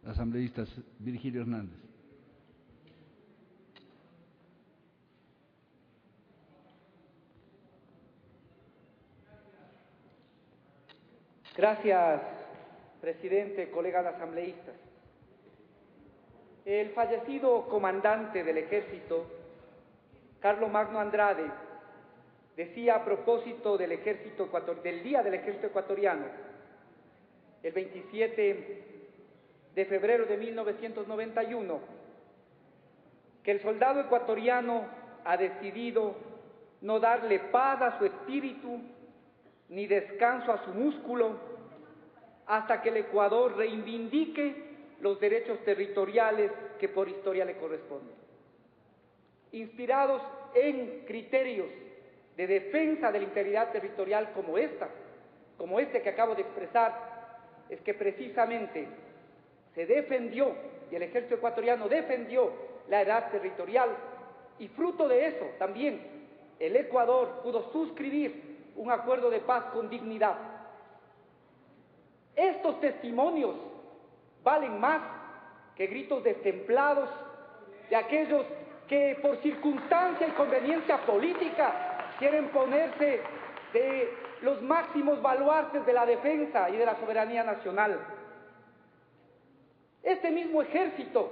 Asambleísta Virgilio Hernández. Gracias, presidente, colegas asambleístas. El fallecido comandante del ejército, Carlomagno Andrade, decía a propósito del Día del Ejército Ecuatoriano, el 27 de febrero de 1991, que el soldado ecuatoriano ha decidido no darle paz a su espíritu ni descanso a su músculo hasta que el Ecuador reivindique los derechos territoriales que por historia le corresponden. Inspirados en criterios de defensa de la integridad territorial como este que acabo de expresar, es que precisamente se defendió y el ejército ecuatoriano defendió la edad territorial, y fruto de eso también el Ecuador pudo suscribir un acuerdo de paz con dignidad. Estos testimonios valen más que gritos destemplados de aquellos que por circunstancia y conveniencia política quieren ponerse de los máximos baluartes de la defensa y de la soberanía nacional. Este mismo ejército,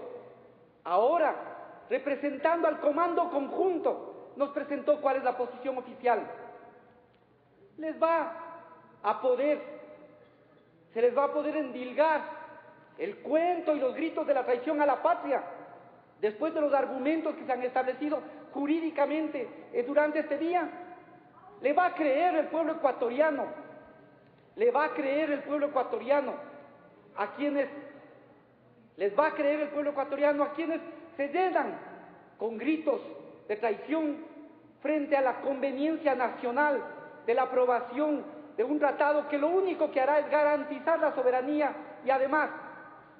ahora representando al Comando Conjunto, nos presentó cuál es la posición oficial. Se les va a poder endilgar el cuento y los gritos de la traición a la patria, después de los argumentos que se han establecido jurídicamente durante este día. Le va a creer el pueblo ecuatoriano, a quienes se llenan con gritos de traición frente a la conveniencia nacional de la aprobación de un tratado que lo único que hará es garantizar la soberanía y además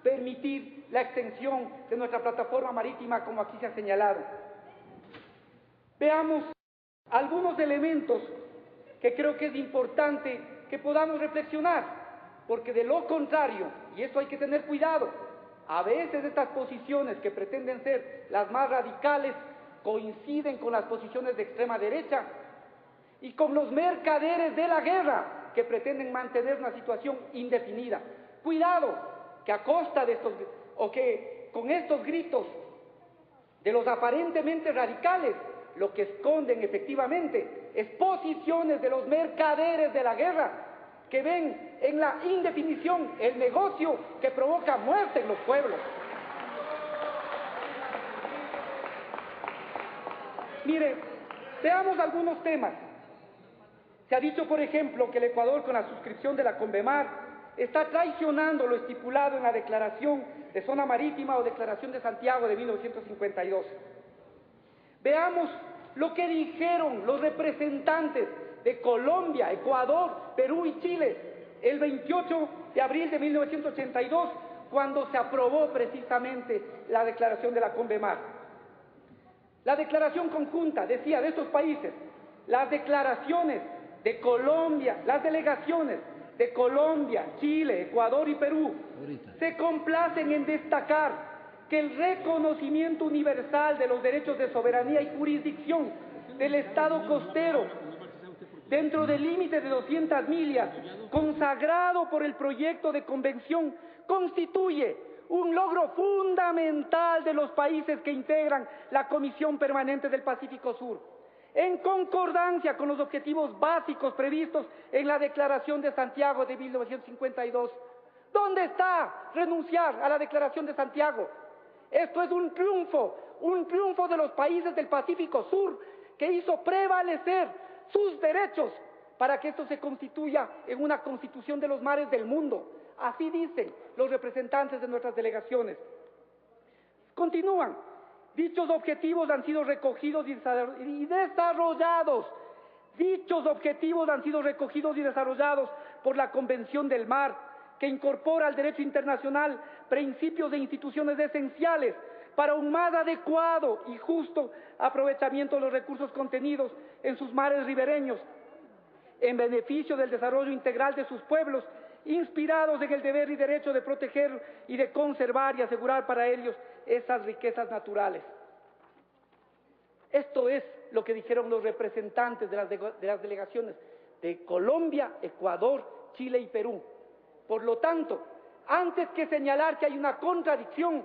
permitir la extensión de nuestra plataforma marítima, como aquí se ha señalado. Veamos algunos elementos que creo que es importante que podamos reflexionar, porque de lo contrario, y esto hay que tener cuidado, a veces estas posiciones que pretenden ser las más radicales coinciden con las posiciones de extrema derecha y con los mercaderes de la guerra que pretenden mantener una situación indefinida. Cuidado, que a costa de estos, o que con estos gritos de los aparentemente radicales, lo que esconden efectivamente es posiciones de los mercaderes de la guerra que ven en la indefinición el negocio que provoca muerte en los pueblos. Mire, veamos algunos temas. Se ha dicho, por ejemplo, que el Ecuador, con la suscripción de la CONVEMAR, está traicionando lo estipulado en la Declaración de Zona Marítima o Declaración de Santiago de 1952. Veamos lo que dijeron los representantes de Colombia, Ecuador, Perú y Chile el 28 de abril de 1982, cuando se aprobó precisamente la declaración de la CONVEMAR. La declaración conjunta decía de estos países: las declaraciones de Colombia, las delegaciones de Colombia, Chile, Ecuador y Perú se complacen en destacar que el reconocimiento universal de los derechos de soberanía y jurisdicción del Estado costero dentro del límite de 200 millas, consagrado por el proyecto de convención, constituye un logro fundamental de los países que integran la Comisión Permanente del Pacífico Sur, en concordancia con los objetivos básicos previstos en la Declaración de Santiago de 1952. ¿Dónde está renunciar a la Declaración de Santiago? Esto es un triunfo de los países del Pacífico Sur, que hizo prevalecer sus derechos para que esto se constituya en una constitución de los mares del mundo. Así dicen los representantes de nuestras delegaciones. Continúan. Dichos objetivos han sido recogidos y desarrollados. Dichos objetivos han sido recogidos y desarrollados por la Convención del Mar, que incorpora al derecho internacional principios de instituciones esenciales para un más adecuado y justo aprovechamiento de los recursos contenidos en sus mares ribereños, en beneficio del desarrollo integral de sus pueblos inspirados en el deber y derecho de proteger y de conservar y asegurar para ellos esas riquezas naturales. Esto es lo que dijeron los representantes de las delegaciones de Colombia, Ecuador, Chile y Perú. Por lo tanto, antes que señalar que hay una contradicción,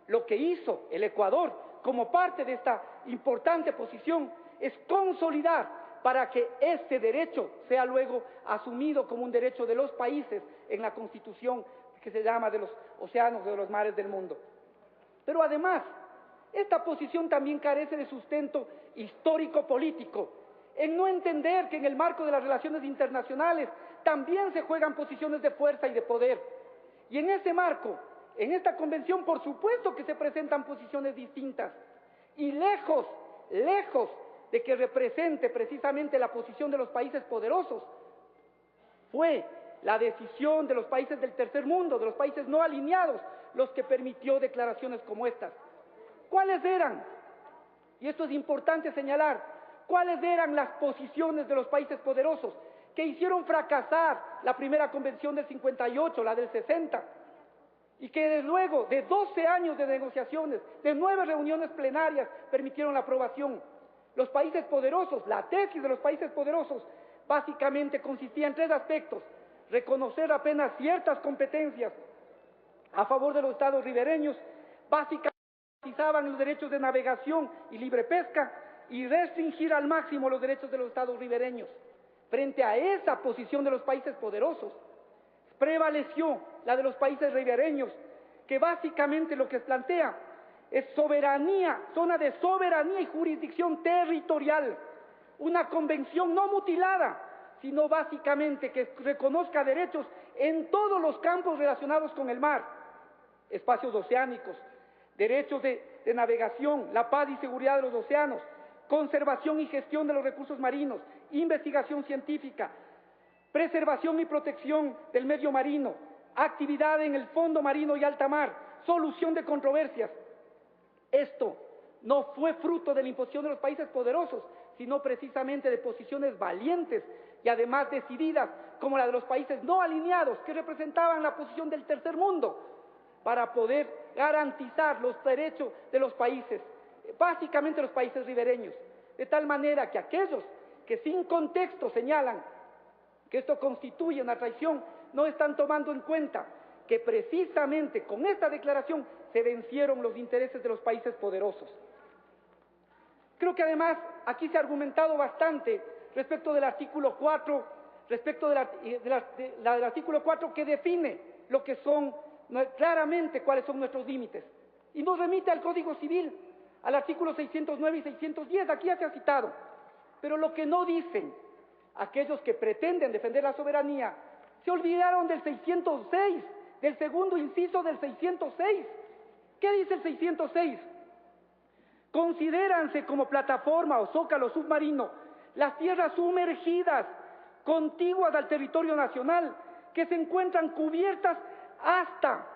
lo que hizo el Ecuador como parte de esta importante posición es consolidar para que este derecho sea luego asumido como un derecho de los países en la Constitución que se llama de los océanos, de los mares del mundo. Pero además, esta posición también carece de sustento histórico-político, en no entender que en el marco de las relaciones internacionales también se juegan posiciones de fuerza y de poder. Y en ese marco, en esta convención, por supuesto que se presentan posiciones distintas. Y lejos de que represente precisamente la posición de los países poderosos, fue la decisión de los países del tercer mundo, de los países no alineados, los que permitió declaraciones como estas. ¿Cuáles eran? Y esto es importante señalar, ¿cuáles eran las posiciones de los países poderosos que hicieron fracasar la primera convención del 58, la del 60, y que desde luego de 12 años de negociaciones, de 9 reuniones plenarias, permitieron la aprobación? Los países poderosos, la tesis de los países poderosos, básicamente consistía en 3 aspectos: reconocer apenas ciertas competencias a favor de los estados ribereños, básicamente garantizaban los derechos de navegación y libre pesca, y restringir al máximo los derechos de los estados ribereños. Frente a esa posición de los países poderosos, prevaleció la de los países ribereños, que básicamente lo que plantea es soberanía, zona de soberanía y jurisdicción territorial, una convención no mutilada, sino básicamente que reconozca derechos en todos los campos relacionados con el mar, espacios oceánicos, derechos de navegación, la paz y seguridad de los océanos, conservación y gestión de los recursos marinos, investigación científica, preservación y protección del medio marino, actividad en el fondo marino y alta mar, solución de controversias. Esto no fue fruto de la imposición de los países poderosos, sino precisamente de posiciones valientes y además decididas, como la de los países no alineados, que representaban la posición del tercer mundo, para poder garantizar los derechos de los países, básicamente los países ribereños, de tal manera que aquellos que sin contexto señalan que esto constituye una traición, no están tomando en cuenta que precisamente con esta declaración se vencieron los intereses de los países poderosos. Creo que además aquí se ha argumentado bastante respecto del artículo 4, respecto del artículo 4, que define lo que son claramente cuáles son nuestros límites, y nos remite al Código Civil, al artículo 609 y 610, aquí ya se ha citado. Pero lo que no dicen aquellos que pretenden defender la soberanía, se olvidaron del 606, del segundo inciso del 606. ¿Qué dice el 606? Considéranse como plataforma o zócalo submarino las tierras sumergidas contiguas al territorio nacional que se encuentran cubiertas hasta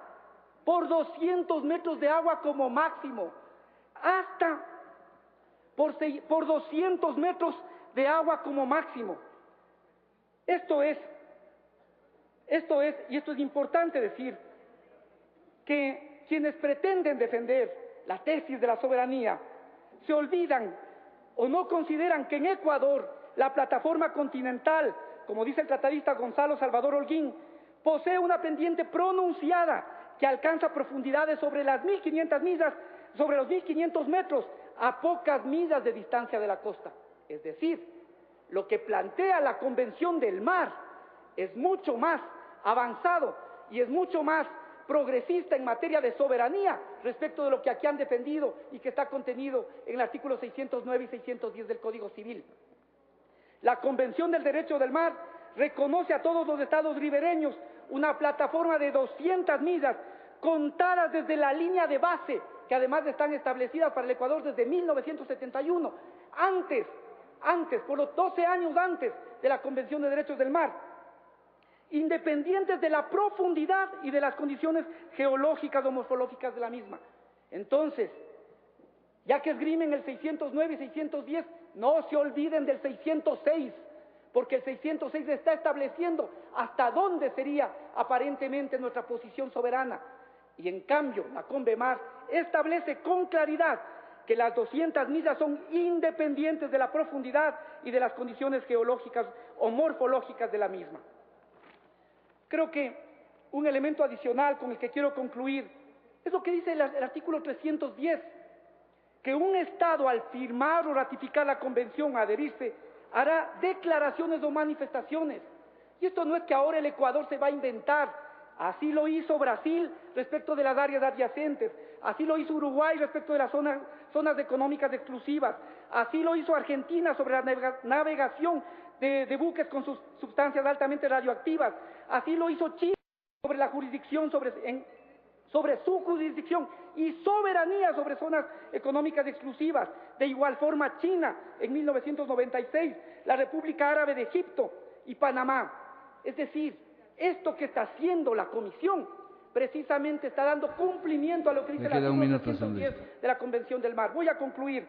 por 200 metros de agua como máximo, hasta por 200 metros de agua como máximo. Esto es, y esto es importante decir, que quienes pretenden defender la tesis de la soberanía se olvidan o no consideran que en Ecuador la plataforma continental, como dice el tratadista Gonzalo Salvador Holguín, posee una pendiente pronunciada que alcanza profundidades sobre las 1.500 millas, sobre los 1.500 metros, a pocas millas de distancia de la costa. Es decir, lo que plantea la Convención del Mar es mucho más avanzado y es mucho más progresista en materia de soberanía respecto de lo que aquí han defendido y que está contenido en el artículo 609 y 610 del Código Civil. La Convención del Derecho del Mar reconoce a todos los estados ribereños una plataforma de 200 millas contadas desde la línea de base, que además están establecidas para el Ecuador desde 1971, por los 12 años antes de la Convención de Derechos del Mar, independientes de la profundidad y de las condiciones geológicas o morfológicas de la misma. Entonces, ya que esgrimen el 609 y 610, no se olviden del 606, porque el 606 está estableciendo hasta dónde sería aparentemente nuestra posición soberana. Y en cambio, la CONVEMAR establece con claridad que las 200 millas son independientes de la profundidad y de las condiciones geológicas o morfológicas de la misma. Creo que un elemento adicional con el que quiero concluir es lo que dice el artículo 310, que un Estado al firmar o ratificar la convención, adherirse, hará declaraciones o manifestaciones. Y esto no es que ahora el Ecuador se va a inventar. Así lo hizo Brasil respecto de las áreas adyacentes, así lo hizo Uruguay respecto de las zonas económicas exclusivas, así lo hizo Argentina sobre la navegación de buques con sus sustancias altamente radioactivas, así lo hizo Chile sobre la jurisdicción, sobre su jurisdicción y soberanía sobre zonas económicas exclusivas. De igual forma China en 1996, la República Árabe de Egipto y Panamá. Es decir, esto que está haciendo la Comisión precisamente está dando cumplimiento a lo que dice el artículo 310 de la Convención del Mar. Voy a concluir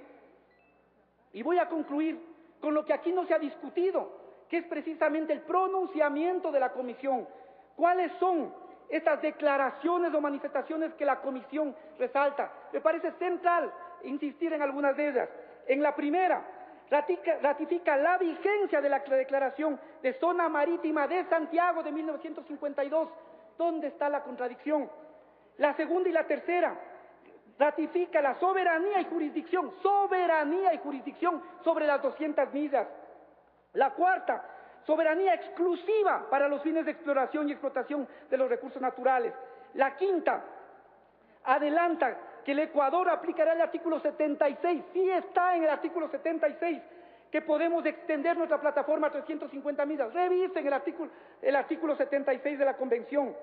con lo que aquí no se ha discutido, que es precisamente el pronunciamiento de la Comisión. ¿Cuáles son estas declaraciones o manifestaciones que la Comisión resalta? Me parece central insistir en algunas de ellas. En la primera, ratifica la vigencia de la Declaración de Zona Marítima de Santiago de 1952. ¿Dónde está la contradicción? La segunda y la tercera, ratifica la soberanía y jurisdicción sobre las 200 millas. La cuarta, soberanía exclusiva para los fines de exploración y explotación de los recursos naturales. La quinta, adelanta que el Ecuador aplicará el artículo 76, sí está en el artículo 76, que podemos extender nuestra plataforma a 350 millas. Revisen el artículo 76 de la Convención.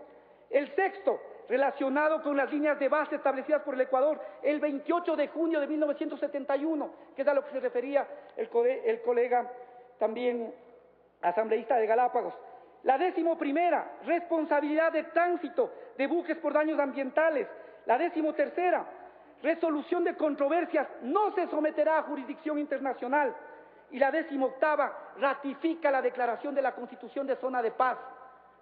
El sexto, relacionado con las líneas de base establecidas por el Ecuador el 28 de junio de 1971, que es a lo que se refería el colega también asambleísta de Galápagos. La 11ª, responsabilidad de tránsito de buques por daños ambientales. La 13ª, resolución de controversias no se someterá a jurisdicción internacional. Y la 18ª, ratifica la declaración de la Constitución de Zona de Paz.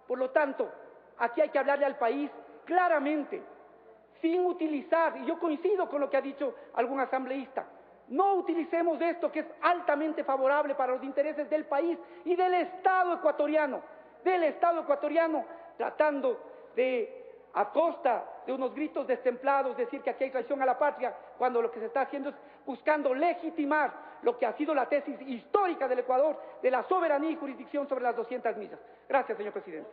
Por lo tanto, aquí hay que hablarle al país claramente, sin utilizar, y yo coincido con lo que ha dicho algún asambleísta, no utilicemos esto que es altamente favorable para los intereses del país y del Estado ecuatoriano, tratando de, a costa de unos gritos destemplados, decir que aquí hay traición a la patria, cuando lo que se está haciendo es buscando legitimar lo que ha sido la tesis histórica del Ecuador de la soberanía y jurisdicción sobre las 200 millas. Gracias, señor presidente.